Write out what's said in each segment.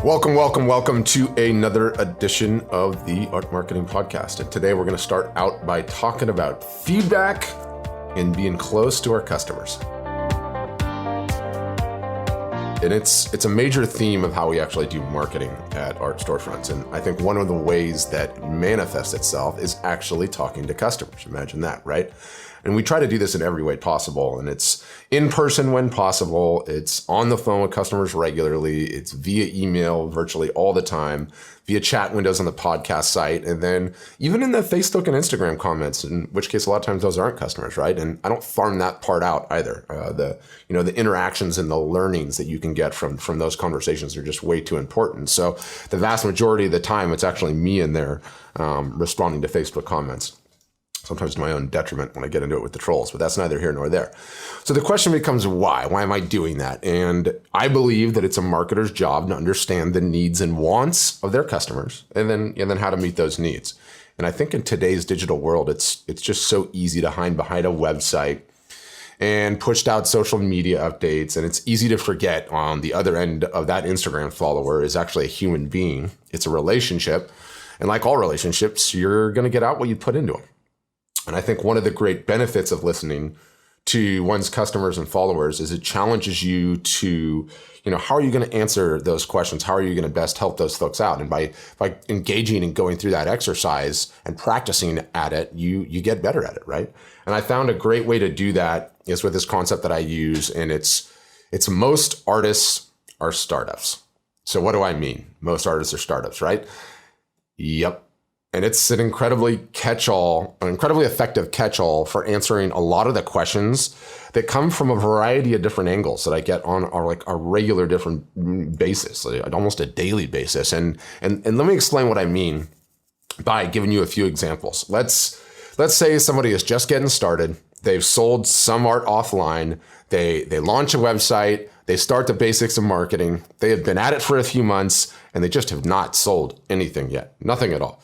Welcome to another edition of the Art Marketing Podcast. And today we're going to start out by talking about feedback and being close to our customers. And it's a major theme of how we actually do marketing at art storefronts. And I think one of the ways that manifests itself is actually talking to customers. Imagine that, right? And we try to do this in every way possible. And it's in person when possible. It's on the phone with customers regularly. It's via email virtually all the time, via chat windows on the podcast site. And then even in the Facebook and Instagram comments, in which case a lot of times those aren't customers, right? And I don't farm that part out either. The interactions and the learnings that you can get from those conversations are just way too important. So the vast majority of the time, it's actually me in there responding to Facebook comments. Sometimes to my own detriment when I get into it with the trolls, but that's neither here nor there. So the question becomes why? Why am I doing that? And I believe that it's a marketer's job to understand the needs and wants of their customers and then how to meet those needs. And I think in today's digital world, it's just so easy to hide behind a website and pushed out social media updates. And it's easy to forget on the other end of that Instagram follower is actually a human being. It's a relationship. And like all relationships, you're going to get out what you put into them. And I think one of the great benefits of listening to one's customers and followers is it challenges you to, how are you going to answer those questions? How are you going to best help those folks out? And by engaging and going through that exercise and practicing at it, you get better at it, right? And I found a great way to do that is with this concept that I use, and it's most artists are startups. So what do I mean? Most artists are startups, right? Yep. And it's an incredibly effective catch-all for answering a lot of the questions that come from a variety of different angles that I get on a regular different basis, like almost a daily basis. And let me explain what I mean by giving you a few examples. Let's say somebody is just getting started. They've sold some art offline. They launch a website. They start the basics of marketing. They have been at it for a few months and they just have not sold anything yet. Nothing at all.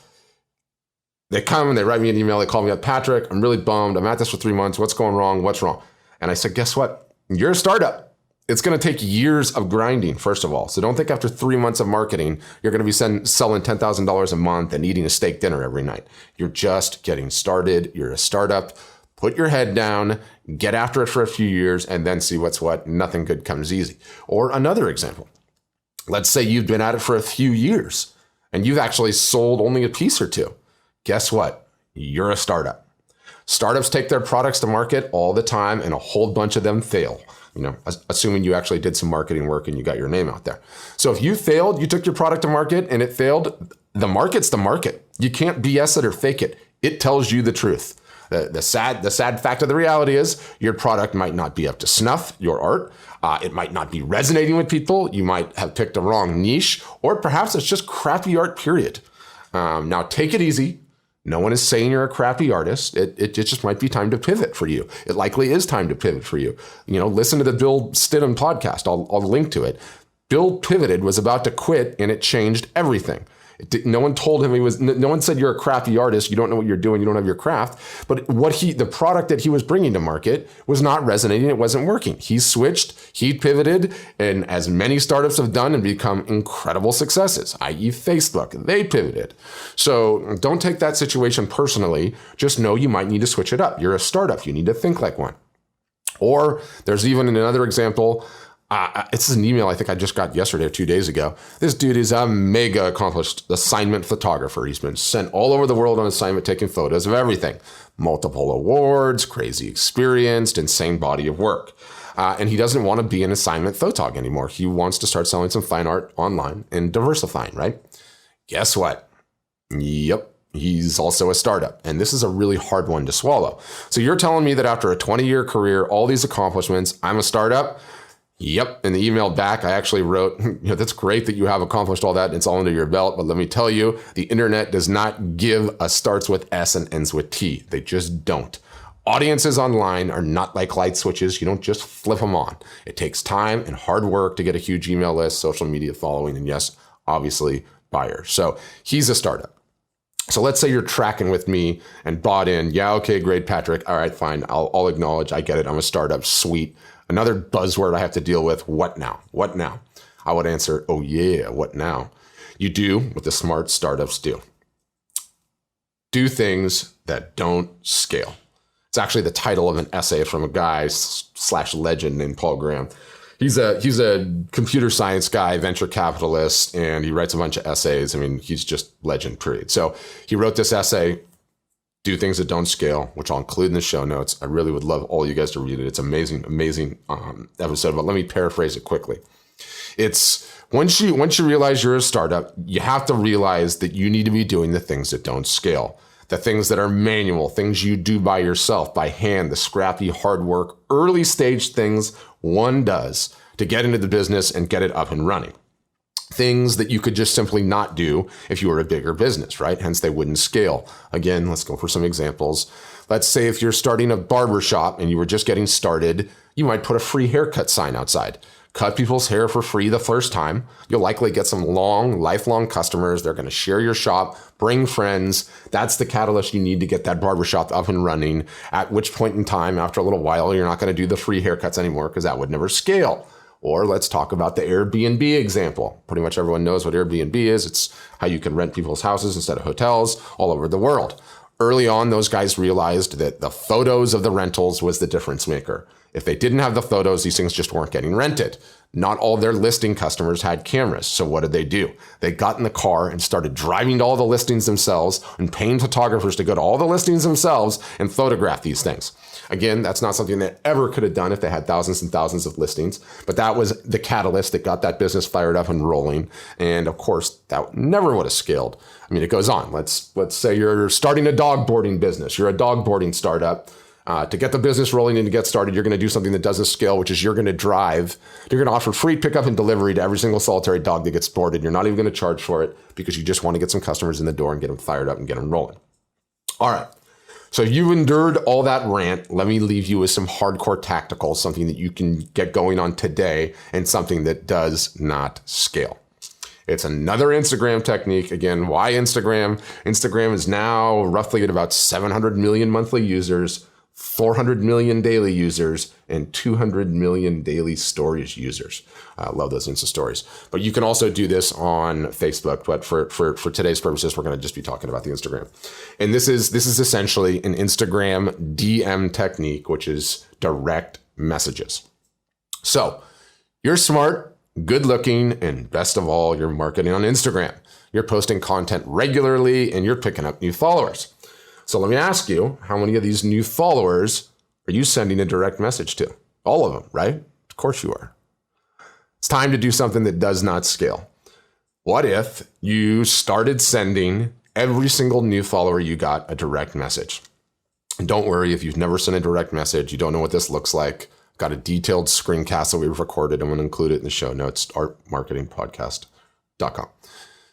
They come and they write me an email. They call me up, Patrick, I'm really bummed. I'm at this for 3 months. What's going wrong? What's wrong? And I said, guess what? You're a startup. It's going to take years of grinding, first of all. So don't think after 3 months of marketing, you're going to be selling $10,000 a month and eating a steak dinner every night. You're just getting started. You're a startup. Put your head down, get after it for a few years, and then see what's what. Nothing good comes easy. Or another example. Let's say you've been at it for a few years and you've actually sold only a piece or two. Guess what? You're a startup. Startups take their products to market all the time and a whole bunch of them fail, assuming you actually did some marketing work and you got your name out there. So if you failed, you took your product to market and it failed, the market's the market. You can't BS it or fake it. It tells you the truth. The sad fact of the reality is your product might not be up to snuff, your art. It might not be resonating with people. You might have picked a wrong niche, or perhaps it's just crappy art, period. Now take it easy. No one is saying you're a crappy artist. It just might be time to pivot for you. It likely is time to pivot for you. Listen to the Bill Stidham podcast. I'll link to it. Bill pivoted, was about to quit, and it changed everything. No one told him no one said you're a crappy artist. You don't know what you're doing. You don't have your craft. But the product that he was bringing to market was not resonating. It wasn't working. He switched, he pivoted, and as many startups have done and become incredible successes, i.e. Facebook, they pivoted. So don't take that situation personally. Just know you might need to switch it up. You're a startup. You need to think like one. Or there's even another example. It's an email I think I just got yesterday or 2 days ago. This dude is a mega accomplished assignment photographer. He's been sent all over the world on assignment, taking photos of everything. Multiple awards, crazy experienced, insane body of work. And he doesn't want to be an assignment photog anymore. He wants to start selling some fine art online and diversifying, right? Guess what? Yep. He's also a startup. And this is a really hard one to swallow. So you're telling me that after a 20-year career, all these accomplishments, I'm a startup? Yep. In the email back, I actually wrote, that's great that you have accomplished all that and it's all under your belt. But let me tell you, the internet does not give a starts with S and ends with T. They just don't. Audiences online are not like light switches. You don't just flip them on. It takes time and hard work to get a huge email list, social media following, and yes, obviously buyers. So he's a startup. So let's say you're tracking with me and bought in. Yeah, okay, great, Patrick. All right, fine. I'll acknowledge. I get it. I'm a startup. Sweet. Another buzzword I have to deal with. What now? I would answer, oh yeah, what now? You do what the smart startups do. Do things that don't scale. It's actually the title of an essay from a guy / legend named Paul Graham. He's a computer science guy, venture capitalist, and he writes a bunch of essays. I mean, he's just legend, period. So he wrote this essay, Do Things That Don't Scale, which I'll include in the show notes. I really would love all you guys to read it. It's amazing, amazing episode, but let me paraphrase it quickly. It's once you realize you're a startup, you have to realize that you need to be doing the things that don't scale. The things that are manual, things you do by yourself, by hand, the scrappy, hard work, early stage things one does to get into the business and get it up and running. Things that you could just simply not do if you were a bigger business, right? Hence, they wouldn't scale. Again, let's go for some examples. Let's say if you're starting a barber shop and you were just getting started, you might put a free haircut sign outside. Cut people's hair for free the first time. You'll likely get some lifelong customers. They're going to share your shop, bring friends. That's the catalyst you need to get that barbershop up and running, at which point in time, after a little while, you're not going to do the free haircuts anymore because that would never scale. Or let's talk about the Airbnb example. Pretty much everyone knows what Airbnb is. It's how you can rent people's houses instead of hotels all over the world. Early on, those guys realized that the photos of the rentals was the difference maker. If they didn't have the photos, these things just weren't getting rented. Not all their listing customers had cameras. So what did they do? They got in the car and started driving to all the listings themselves and paying photographers to go to all the listings themselves and photograph these things. Again, that's not something they ever could have done if they had thousands and thousands of listings, but that was the catalyst that got that business fired up and rolling. And of course, that never would have scaled. I mean, it goes on. Let's say you're starting a dog boarding business. You're a dog boarding startup. To get the business rolling and to get started, you're going to do something that doesn't scale, which is you're going to offer free pickup and delivery to every single solitary dog that gets boarded. You're not even going to charge for it because you just want to get some customers in the door and get them fired up and get them rolling. All right. So you've endured all that rant. Let me leave you with some hardcore tactical, something that you can get going on today and something that does not scale. It's another Instagram technique. Again, why Instagram? Instagram is now roughly at about 700 million monthly users, 400 million daily users, and 200 million daily stories users. I love those Insta stories. But you can also do this on Facebook. But for today's purposes, we're going to just be talking about the Instagram. And this is essentially an Instagram DM technique, which is direct messages. So you're smart, good looking, and best of all, you're marketing on Instagram. You're posting content regularly and you're picking up new followers. So let me ask you, how many of these new followers are you sending a direct message to? All of them, right? Of course you are. It's time to do something that does not scale. What if you started sending every single new follower you got a direct message? And don't worry, if you've never sent a direct message, you don't know what this looks like. Got a detailed screencast that we've recorded. I'm going to include it in the show notes, artmarketingpodcast.com.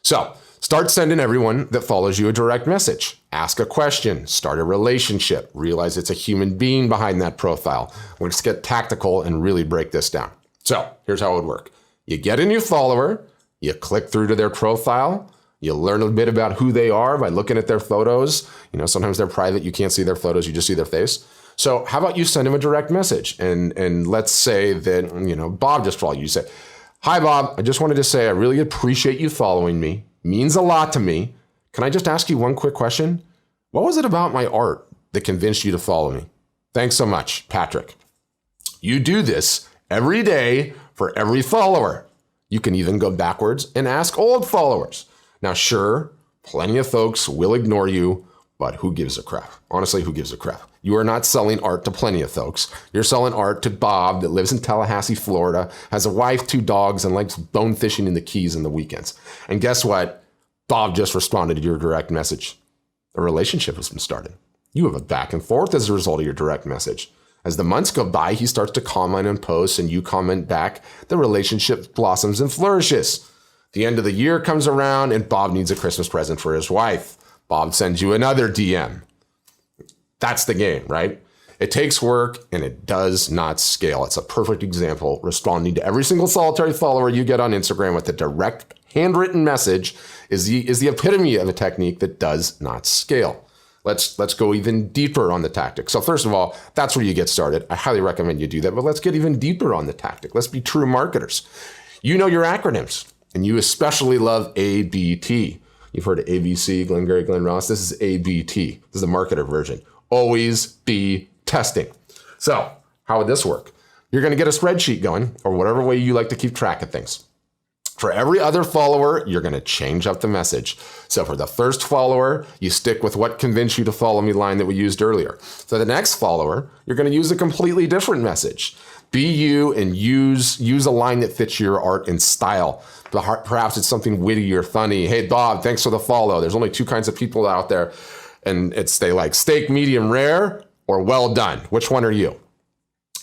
So start sending everyone that follows you a direct message. Ask a question, start a relationship, realize it's a human being behind that profile. Let's get tactical and really break this down. So here's how it would work. You get a new follower, you click through to their profile, you learn a bit about who they are by looking at their photos. You know, sometimes they're private, you can't see their photos, you just see their face. So how about you send them a direct message? And let's say that, Bob just followed you. You say, hi, Bob, I just wanted to say I really appreciate you following me. Means a lot to me. Can I just ask you one quick question? What was it about my art that convinced you to follow me? Thanks so much, Patrick. You do this every day for every follower. You can even go backwards and ask old followers. Now, sure, plenty of folks will ignore you, but who gives a crap? Honestly, who gives a crap? You are not selling art to plenty of folks. You're selling art to Bob that lives in Tallahassee, Florida, has a wife, 2 dogs, and likes bone fishing in the Keys on the weekends. And guess what? Bob just responded to your direct message. A relationship has been started. You have a back and forth as a result of your direct message. As the months go by, he starts to comment on posts and you comment back. The relationship blossoms and flourishes. The end of the year comes around and Bob needs a Christmas present for his wife. Bob sends you another DM. That's the game, right? It takes work and it does not scale. It's a perfect example. Responding to every single solitary follower you get on Instagram with a direct handwritten message is the epitome of a technique that does not scale. Let's go even deeper on the tactic. So first of all, that's where you get started. I highly recommend you do that, but let's get even deeper on the tactic. Let's be true marketers. You know your acronyms, and you especially love ABT. You've heard of ABC, Glengarry Glen Ross. This is ABT. This is the marketer version. Always be testing. So how would this work? You're going to get a spreadsheet going, or whatever way you like to keep track of things. For every other follower, you're going to change up the message. So for the first follower, you stick with what convinced you to follow me line that we used earlier. For the next follower, you're going to use a completely different message. Be you and use a line that fits your art and style. Perhaps it's something witty or funny. Hey, Bob, thanks for the follow. There's only two kinds of people out there, and they like steak, medium rare, or well done. Which one are you?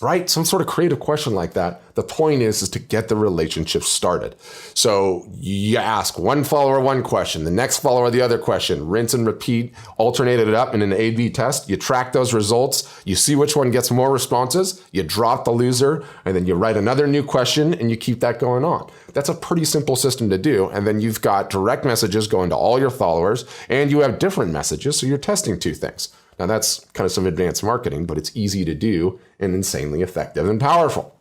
Right? Some sort of creative question like that. The point is to get the relationship started. So you ask one follower one question, the next follower the other question, rinse and repeat, alternate it up in an A/B test. You track those results. You see which one gets more responses. You drop the loser, and then you write another new question, and you keep that going on. That's a pretty simple system to do. And then you've got direct messages going to all your followers, and you have different messages, so you're testing two things. Now that's kind of some advanced marketing, but it's easy to do and insanely effective and powerful.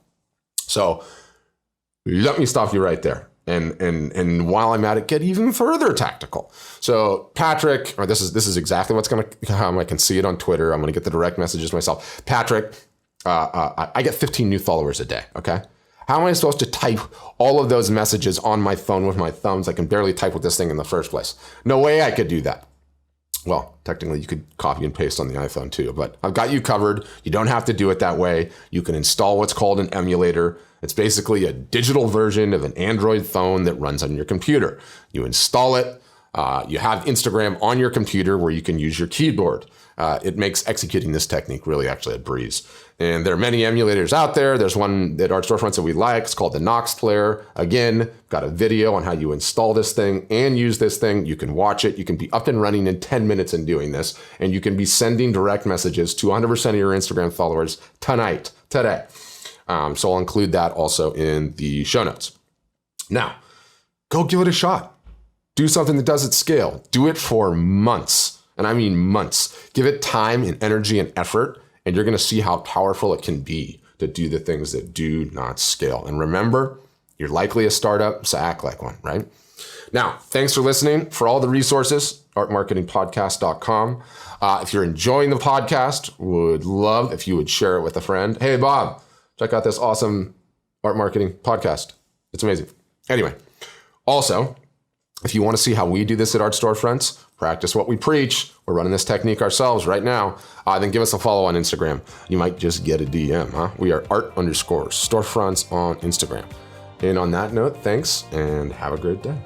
So let me stop you right there. And while I'm at it, get even further tactical. So Patrick, or this is exactly how I can see it on Twitter. I'm going to get the direct messages myself. Patrick, I get 15 new followers a day. Okay. How am I supposed to type all of those messages on my phone with my thumbs? I can barely type with this thing in the first place. No way I could do that. Well, technically you could copy and paste on the iPhone too, but I've got you covered. You don't have to do it that way. You can install what's called an emulator. It's basically a digital version of an Android phone that runs on your computer. You install it. You have Instagram on your computer where you can use your keyboard. It makes executing this technique really actually a breeze. And there are many emulators out there. There's one at Art Storefronts that we like. It's called the Nox Player. Again, got a video on how you install this thing and use this thing. You can watch it. You can be up and running in 10 minutes in doing this. And you can be sending direct messages to 100% of your Instagram followers today. So I'll include that also in the show notes. Now, go give it a shot. Do something that does it scale. Do it for months. And I mean months. Give it time and energy and effort, and you're going to see how powerful it can be to do the things that do not scale. And remember, you're likely a startup, so act like one, right? Now, thanks for listening. For all the resources, artmarketingpodcast.com. If you're enjoying the podcast, would love if you would share it with a friend. Hey, Bob, check out this awesome art marketing podcast. It's amazing. Anyway, also, if you want to see how we do this at Art Storefronts, practice what we preach, we're running this technique ourselves right now, then give us a follow on Instagram. You might just get a DM, huh? We are art_storefronts on Instagram. And on that note, thanks and have a great day.